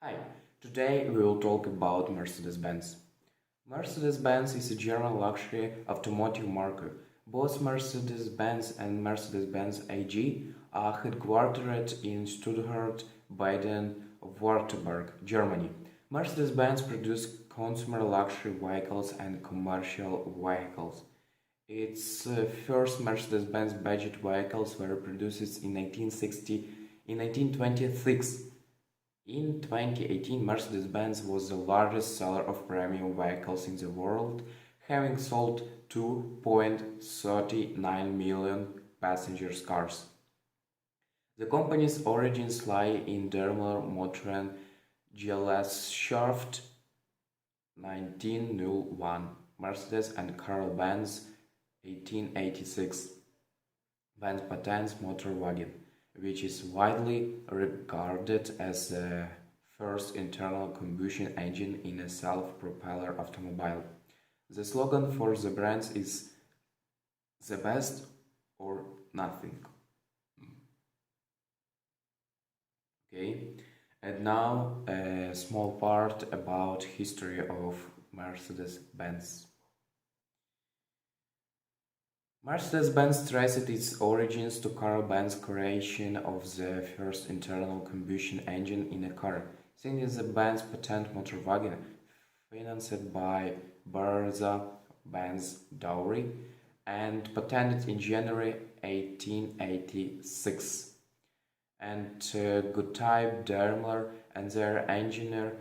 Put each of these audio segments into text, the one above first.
Hi, today we will talk about Mercedes-Benz. Mercedes-Benz is a German luxury automotive marque. Both Mercedes-Benz and Mercedes-Benz AG are headquartered in Stuttgart, Baden-Württemberg, Germany. Mercedes-Benz produces consumer luxury vehicles and commercial vehicles. Its first Mercedes-Benz budget vehicles were produced in 1926. In 2018, Mercedes-Benz was the largest seller of premium vehicles in the world, having sold 2.39 million passenger cars. The company's origins lie in Daimler Motoren Gesellschaft 1901, Mercedes and Karl Benz 1886. Benz patents Motorwagen, which is widely regarded as the first internal combustion engine in a self-propeller automobile. The slogan for the brand is "The best or nothing." Okay, and now a small part about history of Mercedes-Benz. Mercedes-Benz traced its origins to Karl Benz's creation of the first internal combustion engine in a car, since the Benz patent Motorwagen, financed by Bertha Benz dowry, and patented in January 1886. And Gottlieb Daimler and their engineer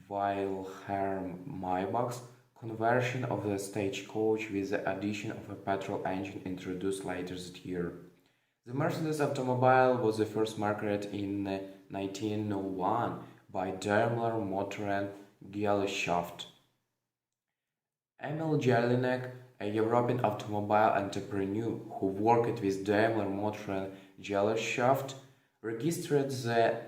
Wilhelm Maybach's conversion of the stagecoach with the addition of a petrol engine introduced later that year. The Mercedes automobile was the first marketed in 1901 by Daimler Motoren Gesellschaft. Emil Jelinek, a European automobile entrepreneur who worked with Daimler Motoren Gesellschaft, registered the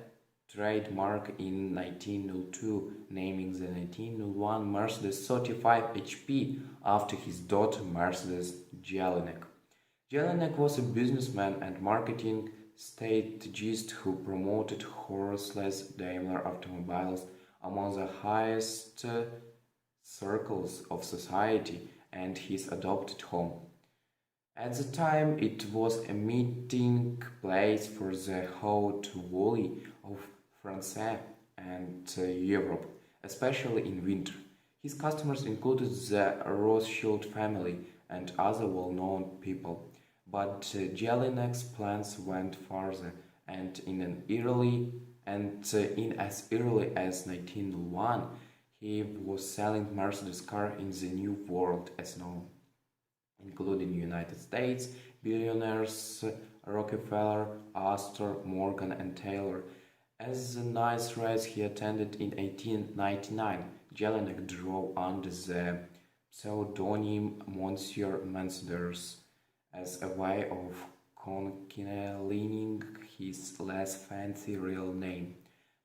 trademark in 1902, naming the 1901 Mercedes 35 HP after his daughter Mercedes Jelinek. Jelinek was a businessman and marketing strategist who promoted horseless Daimler automobiles among the highest circles of society and his adopted home. At the time, it was a meeting place for the haute volée of France and Europe, especially in winter. His customers included the Rothschild family and other well-known people, but Jelinek's plans went further, and in as early as 1901, he was selling Mercedes cars in the New World as known, including United States, billionaires Rockefeller, Astor, Morgan, and Taylor. As the nice race he attended in 1899, Jelinek drove under the pseudonym Monsieur Mercedes as a way of concealing his less fancy real name.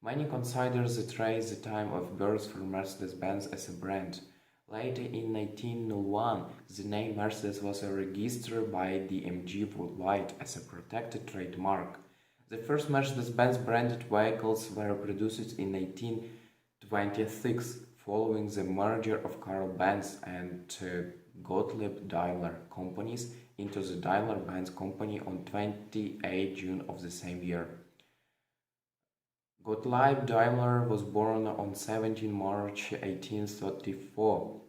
Many consider the race the time of birth for Mercedes-Benz as a brand. Later in 1901, the name Mercedes was registered by DMG worldwide as a protected trademark. The first Mercedes-Benz branded vehicles were produced in 1926, following the merger of Karl Benz and Gottlieb Daimler companies into the Daimler-Benz company on 28 June of the same year. Gottlieb Daimler was born on 17 March 1834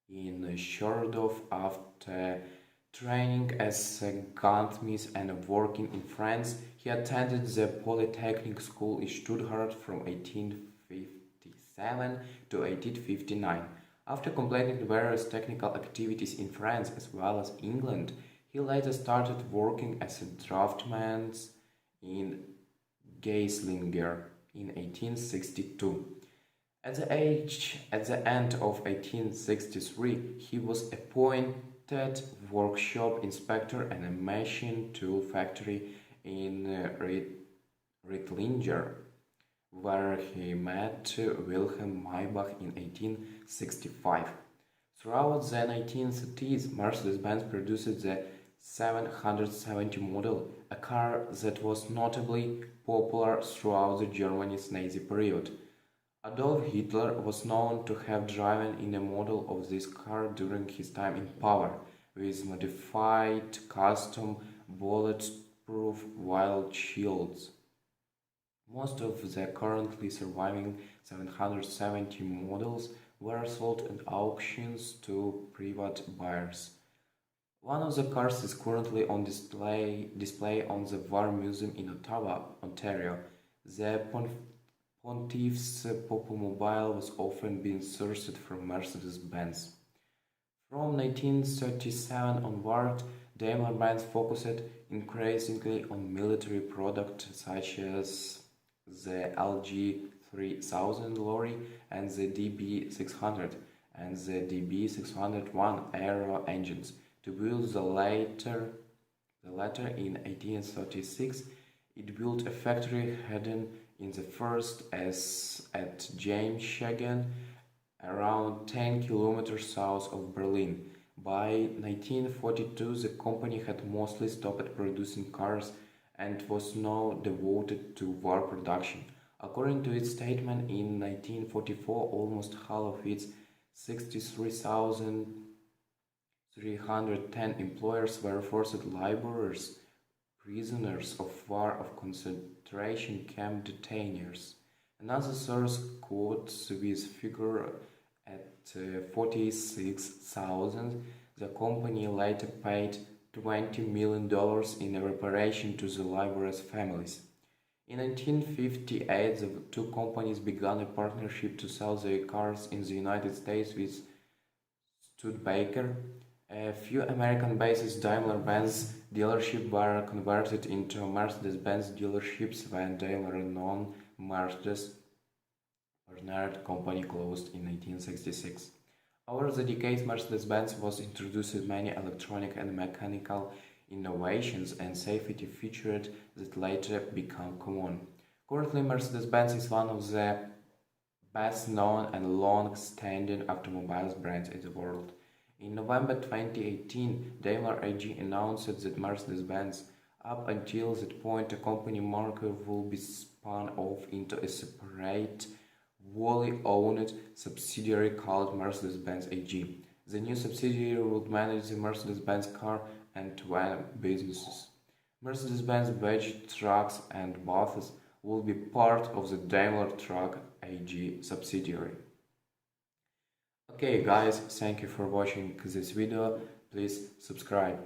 in Schordorf after training as a gunsmith and working in France. He attended the Polytechnic School in Stuttgart from 1857 to 1859. After completing various technical activities in France as well as England, he later started working as a draughtsman in Geislinger in 1862. At the end of 1863, he was appointed workshop inspector at a machine tool factory in Rittlinger, where he met Wilhelm Maybach in 1865. Throughout the 1930s, Mercedes-Benz produced the 770 model, a car that was notably popular throughout the Germany's Nazi period. Adolf Hitler was known to have driven in a model of this car during his time in power, with modified custom bulletproof wild shields. Most of the currently surviving 770 models were sold at auctions to private buyers. One of the cars is currently on display on the War Museum in Ottawa, Ontario. The Pontiff's Popomobile was often being sourced from Mercedes-Benz. From 1937 onward, Daimler-Benz focused increasingly on military products such as the LG 3000 lorry and the DB600 and the DB601 aero engines. To build the latter in 1836, it built a factory hidden in the first S at Jamshagen, around 10 kilometers south of Berlin. By 1942, the company had mostly stopped producing cars and was now devoted to war production. According to its statement in 1944, almost half of its 63,310 employees were forced laborers, prisoners of war or concentration camp detainees. Another source quotes this figure at 46,000. The company later paid $20 million in reparation to the laborers' families. In 1958, the two companies began a partnership to sell their cars in the United States with Studebaker. A few American-based Daimler-Benz dealerships were converted into Mercedes-Benz dealerships when Daimler non-Mercedes partnered company closed in 1966. Over the decades, Mercedes-Benz was introduced many electronic and mechanical innovations and safety features that later became common. Currently, Mercedes-Benz is one of the best-known and long-standing automobile brands in the world. In November 2018, Daimler AG announced that Mercedes-Benz, up until that point a company marker, will be spun off into a separate, wholly owned subsidiary called Mercedes-Benz AG. The new subsidiary would manage the Mercedes-Benz car and van businesses. Mercedes-Benz badge trucks and buses will be part of the Daimler Truck AG subsidiary. Okay guys, thank you for watching this video. Please subscribe.